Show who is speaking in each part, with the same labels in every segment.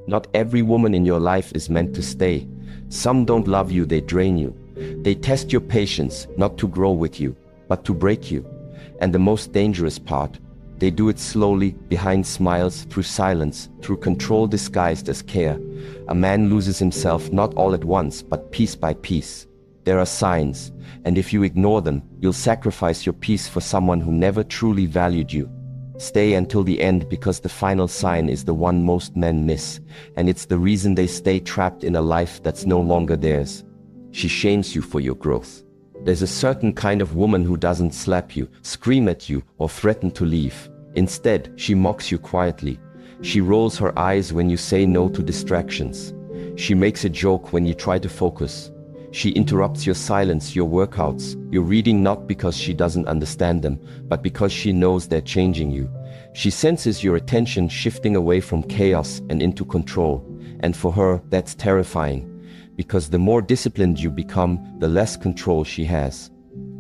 Speaker 1: Not every woman in your life is meant to stay. Some don't love you, they drain you. They test your patience, not to grow with you, but to break you. And the most dangerous part, they do it slowly, behind smiles, through silence, through control disguised as care. A man loses himself not all at once, but piece by piece. There are signs, and if you ignore them, you'll sacrifice your peace for someone who never truly valued you. Stay until the end, because the final sign is the one most men miss, and it's the reason they stay trapped in a life that's no longer theirs. She shames you for your growth. There's a certain kind of woman who doesn't slap you, scream at you, or threaten to leave. Instead, she mocks you quietly. She rolls her eyes when you say no to distractions. She makes a joke when you try to focus. She interrupts your silence, your workouts, your reading, not because she doesn't understand them, but because she knows they're changing you. She senses your attention shifting away from chaos and into control. And for her, that's terrifying. Because the more disciplined you become, the less control she has.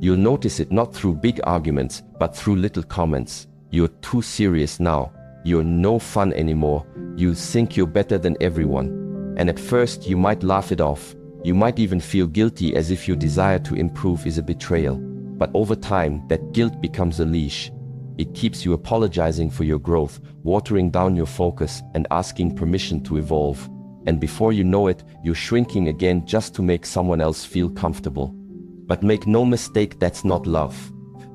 Speaker 1: You'll notice it not through big arguments, but through little comments. You're too serious now. You're no fun anymore. You think you're better than everyone. And at first, you might laugh it off. You might even feel guilty, as if your desire to improve is a betrayal. But over time, that guilt becomes a leash. It keeps you apologizing for your growth, watering down your focus, and asking permission to evolve. And before you know it, you're shrinking again just to make someone else feel comfortable. But make no mistake, that's not love.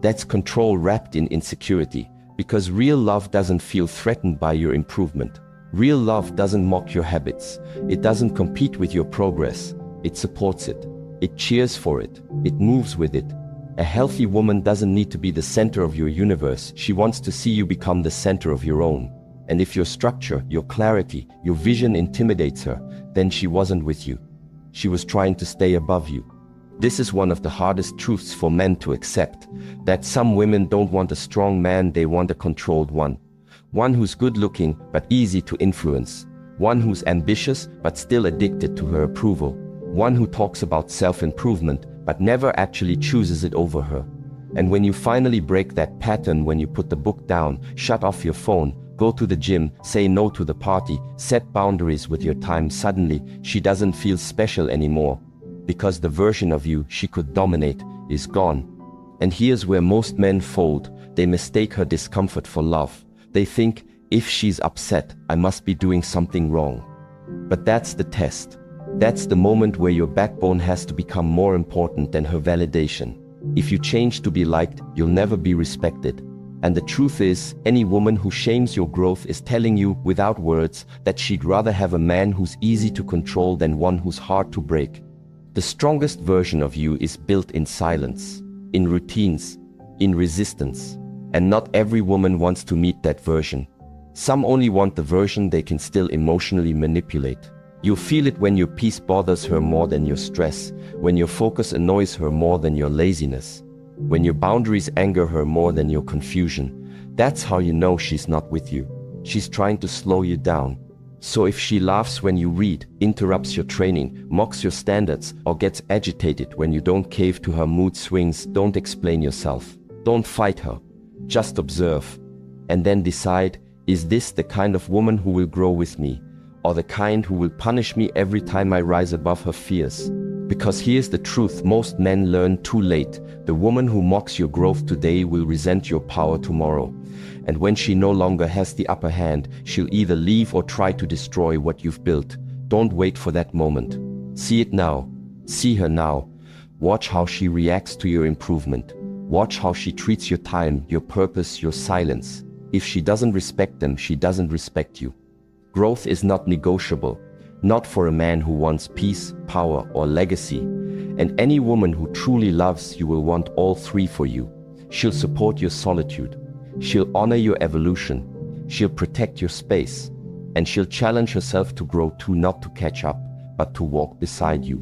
Speaker 1: That's control wrapped in insecurity. Because real love doesn't feel threatened by your improvement. Real love doesn't mock your habits. It doesn't compete with your progress. It supports it. It cheers for it. It moves with it. A healthy woman doesn't need to be the center of your universe. She wants to see you become the center of your own. And if your structure, your clarity, your vision intimidates her, then she wasn't with you. She was trying to stay above you. This is one of the hardest truths for men to accept, that some women don't want a strong man, they want a controlled one. One who's good looking but easy to influence. One who's ambitious but still addicted to her approval. One who talks about self-improvement but never actually chooses it over her. And when you finally break that pattern, when you put the book down, shut off your phone, go to the gym, say no to the party, set boundaries with your time, suddenly she doesn't feel special anymore. Because the version of you she could dominate is gone. And here's where most men fold. They mistake her discomfort for love. They think, if she's upset, I must be doing something wrong. But that's the test. That's the moment where your backbone has to become more important than her validation. If you change to be liked, you'll never be respected. And the truth is, any woman who shames your growth is telling you, without words, that she'd rather have a man who's easy to control than one who's hard to break. The strongest version of you is built in silence, in routines, in resistance. And not every woman wants to meet that version. Some only want the version they can still emotionally manipulate. You'll feel it when your peace bothers her more than your stress, when your focus annoys her more than your laziness, when your boundaries anger her more than your confusion. That's how you know she's not with you. She's trying to slow you down. So if she laughs when you read, interrupts your training, mocks your standards, or gets agitated when you don't cave to her mood swings, don't explain yourself. Don't fight her. Just observe. And then decide, is this the kind of woman who will grow with me? Or the kind who will punish me every time I rise above her fears? Because here's the truth most men learn too late. The woman who mocks your growth today will resent your power tomorrow. And when she no longer has the upper hand, she'll either leave or try to destroy what you've built. Don't wait for that moment. See it now. See her now. Watch how she reacts to your improvement. Watch how she treats your time, your purpose, your silence. If she doesn't respect them, she doesn't respect you. Growth is not negotiable. Not for a man who wants peace, power, or legacy. And any woman who truly loves you will want all three for you. She'll support your solitude. She'll honor your evolution. She'll protect your space. And she'll challenge herself to grow too, not to catch up, but to walk beside you.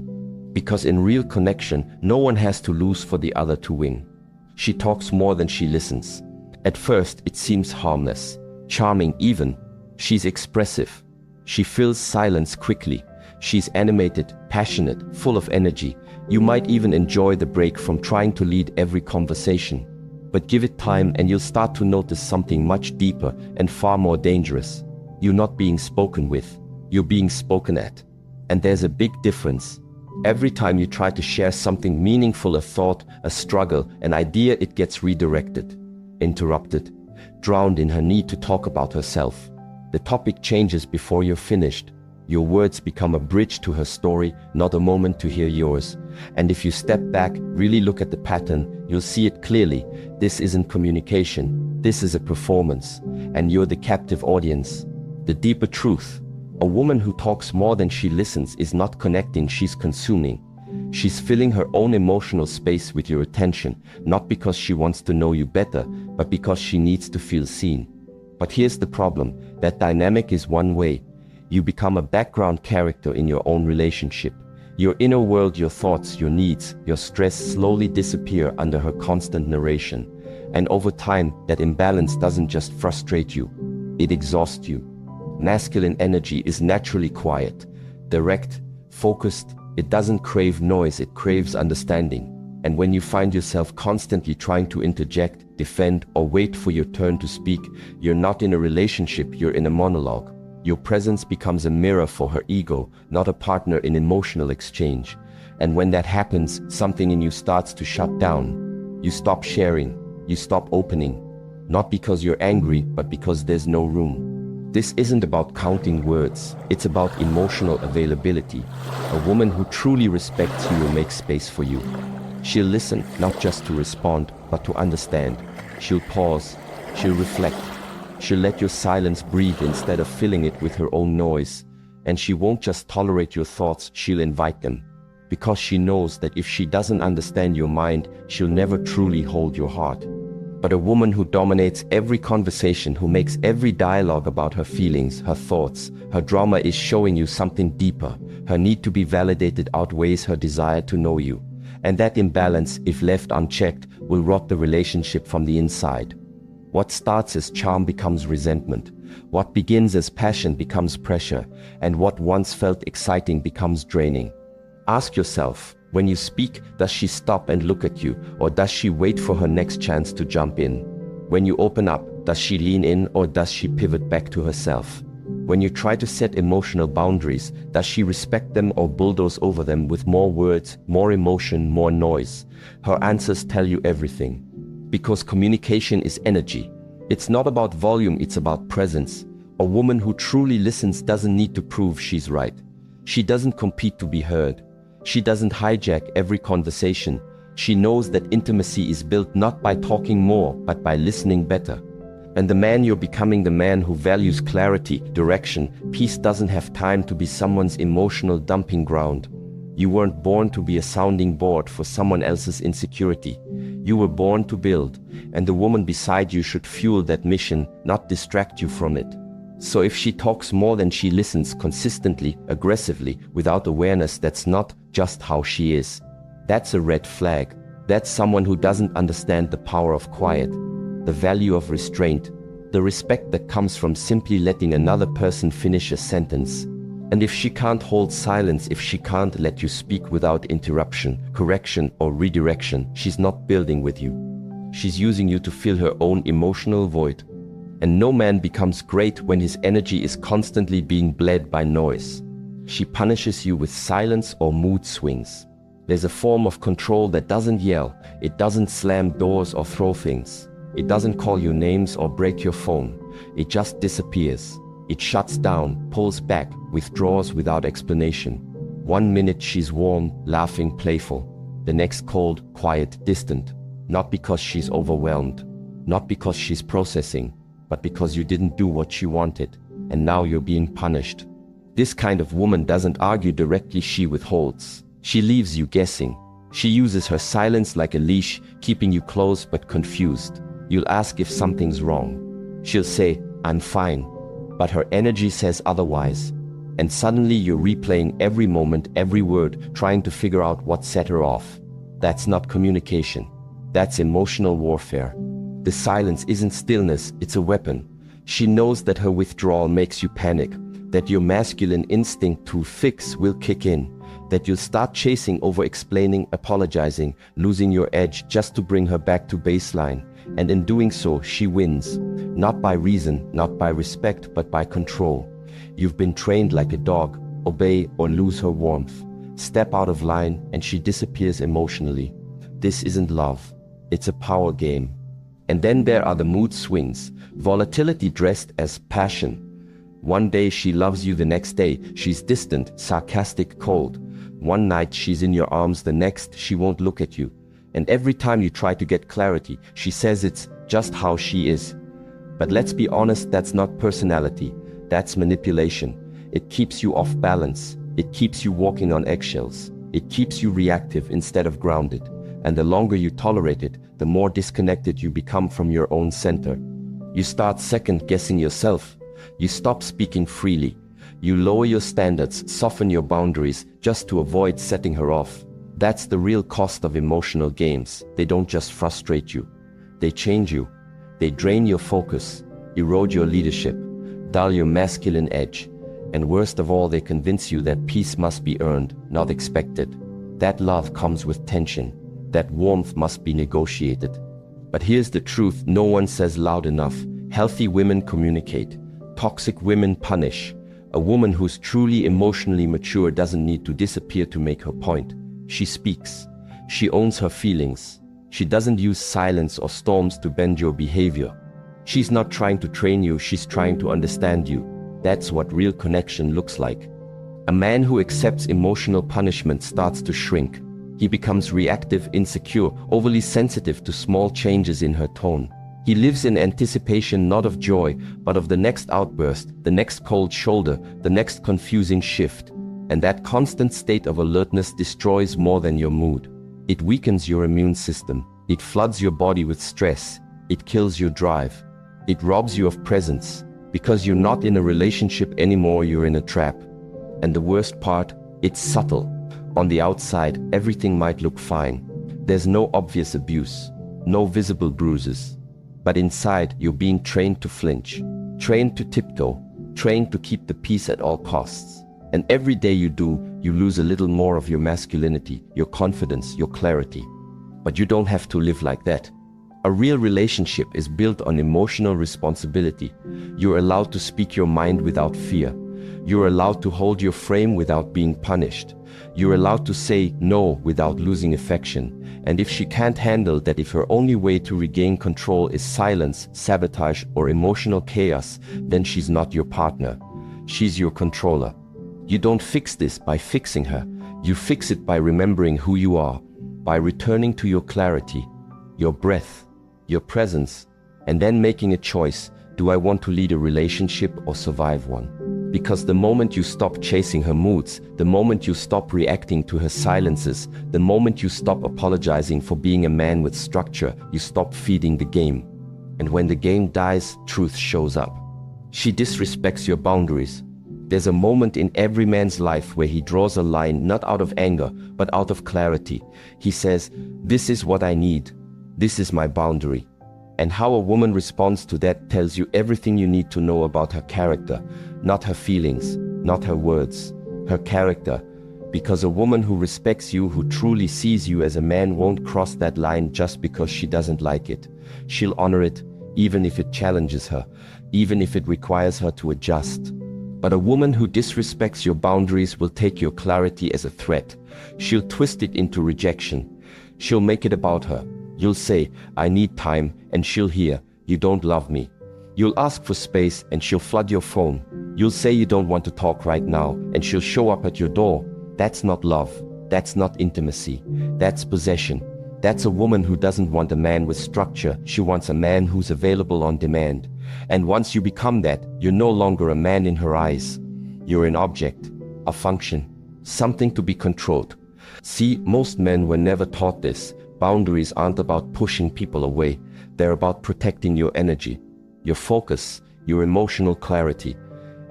Speaker 1: Because in real connection, no one has to lose for the other to win. She talks more than she listens. At first, it seems harmless, charming even. She's expressive. She fills silence quickly. She's animated, passionate, full of energy. You might even enjoy the break from trying to lead every conversation. But give it time and you'll start to notice something much deeper and far more dangerous. You're not being spoken with. You're being spoken at. And there's a big difference. Every time you try to share something meaningful, a thought, a struggle, an idea, it gets redirected, interrupted, drowned in her need to talk about herself. The topic changes before you're finished. Your words become a bridge to her story, not a moment to hear yours. And if you step back, really look at the pattern, you'll see it clearly. This isn't communication. This is a performance. And you're the captive audience. The deeper truth: a woman who talks more than she listens is not connecting, she's consuming. She's filling her own emotional space with your attention, not because she wants to know you better, but because she needs to feel seen. But here's the problem: that dynamic is one way. You become a background character in your own relationship. Your inner world, your thoughts, your needs, your stress slowly disappear under her constant narration. And over time, that imbalance doesn't just frustrate you, it exhausts you. Masculine energy is naturally quiet, direct, focused. It doesn't crave noise, it craves understanding. And when you find yourself constantly trying to interject, defend, or wait for your turn to speak, you're not in a relationship, you're in a monologue. Your presence becomes a mirror for her ego, not a partner in emotional exchange. And when that happens, something in you starts to shut down. You stop sharing, you stop opening. Not because you're angry, but because there's no room. This isn't about counting words, it's about emotional availability. A woman who truly respects you will make space for you. She'll listen, not just to respond, but to understand. She'll pause, she'll reflect. She'll let your silence breathe instead of filling it with her own noise. And she won't just tolerate your thoughts, she'll invite them. Because she knows that if she doesn't understand your mind, she'll never truly hold your heart. But a woman who dominates every conversation, who makes every dialogue about her feelings, her thoughts, her drama, is showing you something deeper. Her need to be validated outweighs her desire to know you. And that imbalance, if left unchecked, will rot the relationship from the inside. What starts as charm becomes resentment. What begins as passion becomes pressure. And what once felt exciting becomes draining. Ask yourself, when you speak, does she stop and look at you, or does she wait for her next chance to jump in? When you open up, does she lean in, or does she pivot back to herself? When you try to set emotional boundaries, does she respect them or bulldoze over them with more words, more emotion, more noise? Her answers tell you everything. Because communication is energy. It's not about volume, it's about presence. A woman who truly listens doesn't need to prove she's right. She doesn't compete to be heard. She doesn't hijack every conversation. She knows that intimacy is built not by talking more, but by listening better. And the man you're becoming, the man who values clarity, direction, peace, doesn't have time to be someone's emotional dumping ground. You weren't born to be a sounding board for someone else's insecurity. You were born to build, and the woman beside you should fuel that mission, not distract you from it. So if she talks more than she listens, consistently, aggressively, without awareness, that's not just how she is. That's a red flag. That's someone who doesn't understand the power of quiet, the value of restraint, the respect that comes from simply letting another person finish a sentence. And if she can't hold silence, if she can't let you speak without interruption, correction, or redirection, she's not building with you. She's using you to fill her own emotional void. And no man becomes great when his energy is constantly being bled by noise. She punishes you with silence or mood swings. There's a form of control that doesn't yell, it doesn't slam doors or throw things. It doesn't call you names or break your phone. It just disappears. It shuts down, pulls back, withdraws without explanation. 1 minute she's warm, laughing, playful. The next cold, quiet, distant. Not because she's overwhelmed. Not because she's processing. But because you didn't do what she wanted, and now you're being punished. This kind of woman doesn't argue directly, she withholds. She leaves you guessing. She uses her silence like a leash, keeping you close but confused. You'll ask if something's wrong. She'll say, "I'm fine." But her energy says otherwise. And suddenly you're replaying every moment, every word, trying to figure out what set her off. That's not communication. That's emotional warfare. The silence isn't stillness, it's a weapon. She knows that her withdrawal makes you panic, that your masculine instinct to fix will kick in, that you'll start chasing, over-explaining, apologizing, losing your edge just to bring her back to baseline. And in doing so, she wins. Not by reason, not by respect, but by control. You've been trained like a dog, obey or lose her warmth. Step out of line and she disappears emotionally. This isn't love, it's a power game. And then there are the mood swings, volatility dressed as passion. One day she loves you, the next day she's distant, sarcastic, cold. One night she's in your arms, the next she won't look at you. And every time you try to get clarity, she says it's just how she is. But let's be honest, that's not personality, that's manipulation. It keeps you off balance. It keeps you walking on eggshells. It keeps you reactive instead of grounded. And the longer you tolerate it, the more disconnected you become from your own center. You start second-guessing yourself. You stop speaking freely. You lower your standards, soften your boundaries, just to avoid setting her off. That's the real cost of emotional games. They don't just frustrate you. They change you. They drain your focus, erode your leadership, dull your masculine edge. And worst of all, they convince you that peace must be earned, not expected. That love comes with tension. That warmth must be negotiated. But here's the truth no one says loud enough. Healthy women communicate. Toxic women punish. A woman who's truly emotionally mature doesn't need to disappear to make her point. She speaks. She owns her feelings. She doesn't use silence or storms to bend your behavior. She's not trying to train you, she's trying to understand you. That's what real connection looks like. A man who accepts emotional punishment starts to shrink. He becomes reactive, insecure, overly sensitive to small changes in her tone. He lives in anticipation not of joy, but of the next outburst, the next cold shoulder, the next confusing shift. And that constant state of alertness destroys more than your mood. It weakens your immune system. It floods your body with stress. It kills your drive. It robs you of presence. Because you're not in a relationship anymore, you're in a trap. And the worst part, it's subtle. On the outside, everything might look fine. There's no obvious abuse, no visible bruises. But inside, you're being trained to flinch, trained to tiptoe, trained to keep the peace at all costs. And every day you do, you lose a little more of your masculinity, your confidence, your clarity. But you don't have to live like that. A real relationship is built on emotional responsibility. You're allowed to speak your mind without fear. You're allowed to hold your frame without being punished. You're allowed to say no without losing affection. And if she can't handle that, if her only way to regain control is silence, sabotage, or emotional chaos, then she's not your partner. She's your controller. You don't fix this by fixing her. You fix it by remembering who you are, by returning to your clarity, your breath, your presence, and then making a choice. Do I want to lead a relationship or survive one? Because the moment you stop chasing her moods, the moment you stop reacting to her silences, the moment you stop apologizing for being a man with structure, you stop feeding the game. And when the game dies, truth shows up. She disrespects your boundaries. There's a moment in every man's life where he draws a line not out of anger, but out of clarity. He says, "This is what I need. This is my boundary." And how a woman responds to that tells you everything you need to know about her character, not her feelings, not her words, her character. Because a woman who respects you, who truly sees you as a man, won't cross that line just because she doesn't like it. She'll honor it, even if it challenges her, even if it requires her to adjust. But a woman who disrespects your boundaries will take your clarity as a threat. She'll twist it into rejection. She'll make it about her. You'll say, "I need time," and she'll hear, "You don't love me." You'll ask for space and she'll flood your phone. You'll say you don't want to talk right now, and she'll show up at your door. That's not love. That's not intimacy. That's possession. That's a woman who doesn't want a man with structure. She wants a man who's available on demand. And once you become that, you're no longer a man in her eyes. You're an object, a function, something to be controlled. See, most men were never taught this. Boundaries aren't about pushing people away. They're about protecting your energy, your focus, your emotional clarity.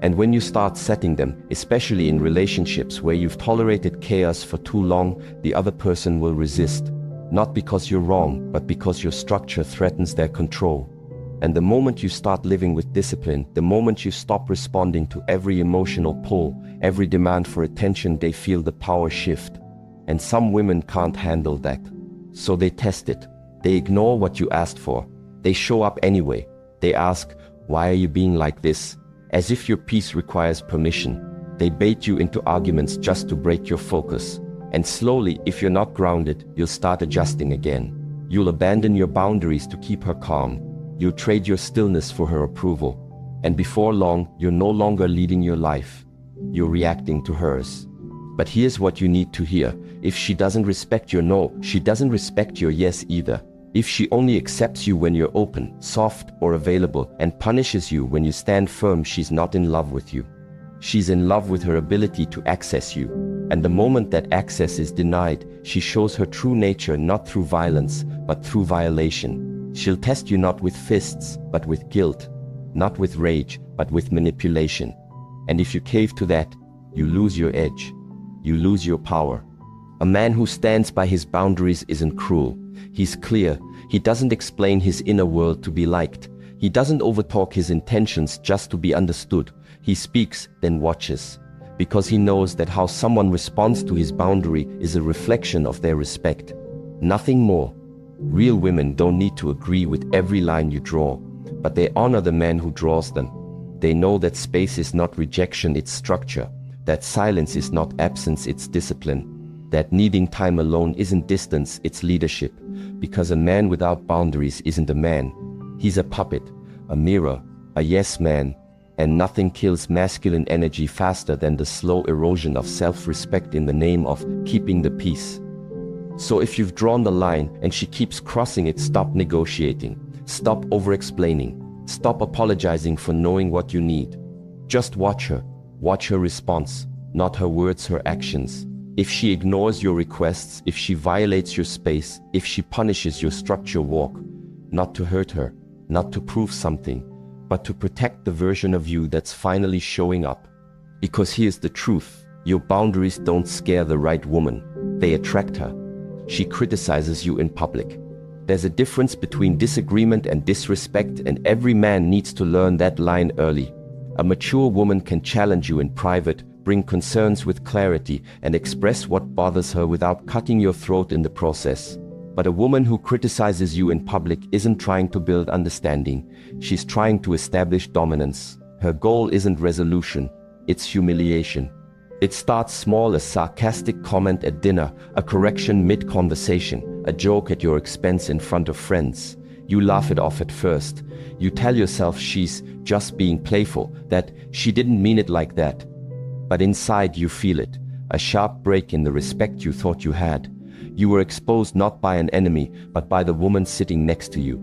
Speaker 1: And when you start setting them, especially in relationships where you've tolerated chaos for too long, the other person will resist. Not because you're wrong, but because your structure threatens their control. And the moment you start living with discipline, the moment you stop responding to every emotional pull, every demand for attention, they feel the power shift. And some women can't handle that. So they test it. They ignore what you asked for. They show up anyway. They ask, "Why are you being like this?" as if your peace requires permission. They bait you into arguments just to break your focus. And slowly, if you're not grounded, you'll start adjusting again. You'll abandon your boundaries to keep her calm. You'll trade your stillness for her approval. And before long, you're no longer leading your life. You're reacting to hers. But here's what you need to hear. If she doesn't respect your no, she doesn't respect your yes either. If she only accepts you when you're open, soft, or available, and punishes you when you stand firm, she's not in love with you. She's in love with her ability to access you. And the moment that access is denied, she shows her true nature not through violence, but through violation. She'll test you not with fists, but with guilt. Not with rage, but with manipulation. And if you cave to that, you lose your edge. You lose your power. A man who stands by his boundaries isn't cruel. He's clear. He doesn't explain his inner world to be liked. He doesn't overtalk his intentions just to be understood. He speaks, then watches. Because he knows that how someone responds to his boundary is a reflection of their respect. Nothing more. Real women don't need to agree with every line you draw, but they honor the man who draws them. They know that space is not rejection, it's structure. That silence is not absence, it's discipline. That needing time alone isn't distance, it's leadership. Because a man without boundaries isn't a man. He's a puppet, a mirror, a yes man. And nothing kills masculine energy faster than the slow erosion of self-respect in the name of keeping the peace. So if you've drawn the line and she keeps crossing it, stop negotiating. Stop over-explaining. Stop apologizing for knowing what you need. Just watch her. Watch her response, not her words, her actions. If she ignores your requests, if she violates your space, if she punishes your structure, walk. Not to hurt her, not to prove something, but to protect the version of you that's finally showing up. Because here's the truth. Your boundaries don't scare the right woman. They attract her. She criticizes you in public. There's a difference between disagreement and disrespect, and every man needs to learn that line early. A mature woman can challenge you in private, bring concerns with clarity, and express what bothers her without cutting your throat in the process. But a woman who criticizes you in public isn't trying to build understanding. She's trying to establish dominance. Her goal isn't resolution, it's humiliation. It starts small, a sarcastic comment at dinner, a correction mid-conversation, a joke at your expense in front of friends. You laugh it off at first. You tell yourself she's just being playful, that she didn't mean it like that. But inside you feel it, a sharp break in the respect you thought you had. You were exposed not by an enemy, but by the woman sitting next to you.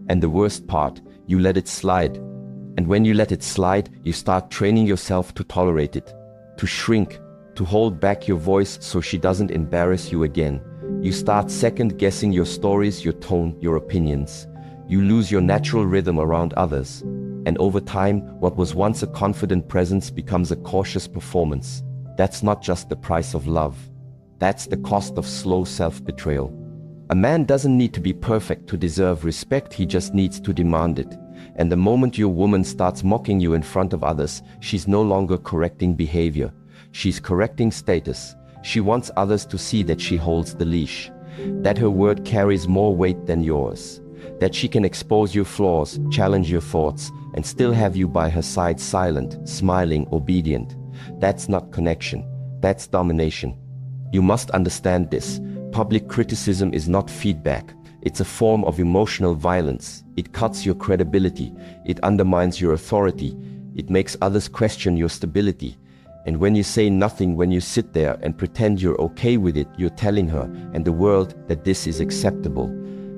Speaker 1: And the worst part, you let it slide. And when you let it slide, you start training yourself to tolerate it, to shrink, to hold back your voice so she doesn't embarrass you again. You start second-guessing your stories, your tone, your opinions. You lose your natural rhythm around others. And over time, what was once a confident presence becomes a cautious performance. That's not just the price of love. That's the cost of slow self-betrayal. A man doesn't need to be perfect to deserve respect, he just needs to demand it. And the moment your woman starts mocking you in front of others, she's no longer correcting behavior. She's correcting status. She wants others to see that she holds the leash, that her word carries more weight than yours, that she can expose your flaws, challenge your thoughts, and still have you by her side silent, smiling, obedient. That's not connection. That's domination. You must understand this. Public criticism is not feedback. It's a form of emotional violence. It cuts your credibility. It undermines your authority. It makes others question your stability. And when you say nothing, when you sit there and pretend you're okay with it, you're telling her and the world that this is acceptable,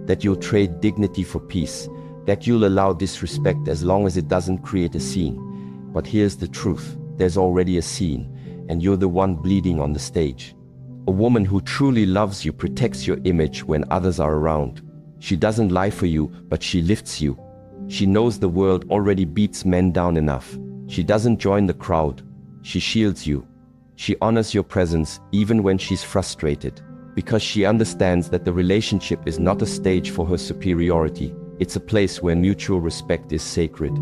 Speaker 1: that you'll trade dignity for peace, that you'll allow disrespect as long as it doesn't create a scene. But here's the truth. There's already a scene, and you're the one bleeding on the stage. A woman who truly loves you protects your image when others are around. She doesn't lie for you, but she lifts you. She knows the world already beats men down enough. She doesn't join the crowd. She shields you. She honors your presence even when she's frustrated, because she understands that the relationship is not a stage for her superiority. It's a place where mutual respect is sacred.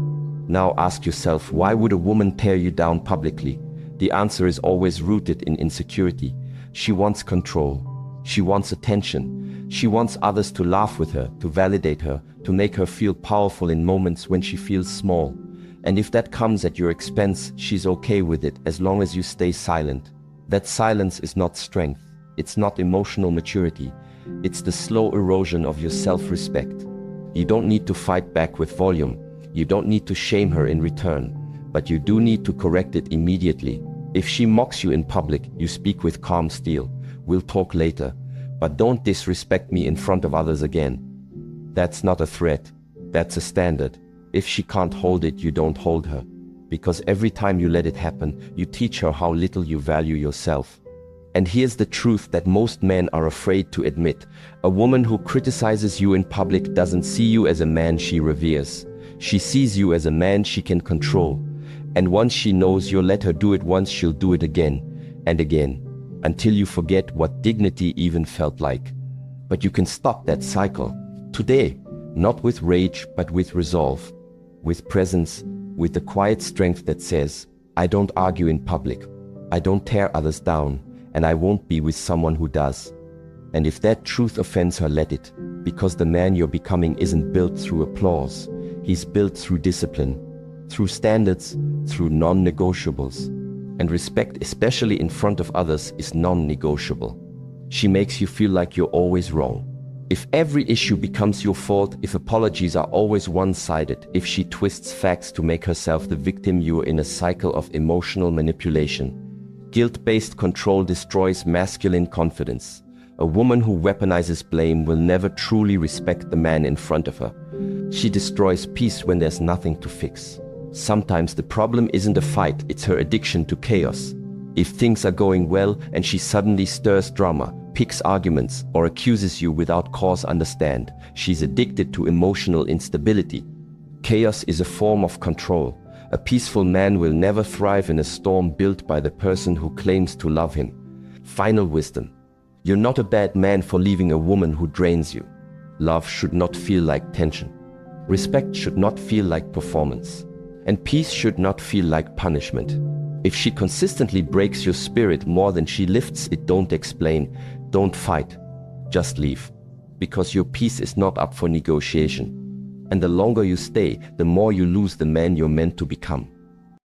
Speaker 1: Now ask yourself, why would a woman tear you down publicly? The answer is always rooted in insecurity. She wants control. She wants attention. She wants others to laugh with her, to validate her, to make her feel powerful in moments when she feels small. And if that comes at your expense, she's okay with it as long as you stay silent. That silence is not strength. It's not emotional maturity. It's the slow erosion of your self-respect. You don't need to fight back with volume. You don't need to shame her in return. But you do need to correct it immediately. If she mocks you in public, you speak with calm steel. We'll talk later. But don't disrespect me in front of others again. That's not a threat. That's a standard. If she can't hold it, you don't hold her. Because every time you let it happen, you teach her how little you value yourself. And here's the truth that most men are afraid to admit. A woman who criticizes you in public doesn't see you as a man she reveres. She sees you as a man she can control. And once she knows you'll let her do it once, she'll do it again and again, until you forget what dignity even felt like. But you can stop that cycle today, not with rage, but with resolve, with presence, with the quiet strength that says, I don't argue in public, I don't tear others down, and I won't be with someone who does. And if that truth offends her, let it, because the man you're becoming isn't built through applause. He's built through discipline, through standards, through non-negotiables. And respect, especially in front of others, is non-negotiable. She makes you feel like you're always wrong. If every issue becomes your fault, if apologies are always one-sided, if she twists facts to make herself the victim, you're in a cycle of emotional manipulation. Guilt-based control destroys masculine confidence. A woman who weaponizes blame will never truly respect the man in front of her. She destroys peace when there's nothing to fix. Sometimes the problem isn't a fight, it's her addiction to chaos. If things are going well and she suddenly stirs drama, picks arguments, or accuses you without cause, understand, she's addicted to emotional instability. Chaos is a form of control. A peaceful man will never thrive in a storm built by the person who claims to love him. Final wisdom. You're not a bad man for leaving a woman who drains you. Love should not feel like tension. Respect should not feel like performance. And peace should not feel like punishment. If she consistently breaks your spirit more than she lifts it, don't explain, don't fight, just leave. Because your peace is not up for negotiation. And the longer you stay, the more you lose the man you're meant to become.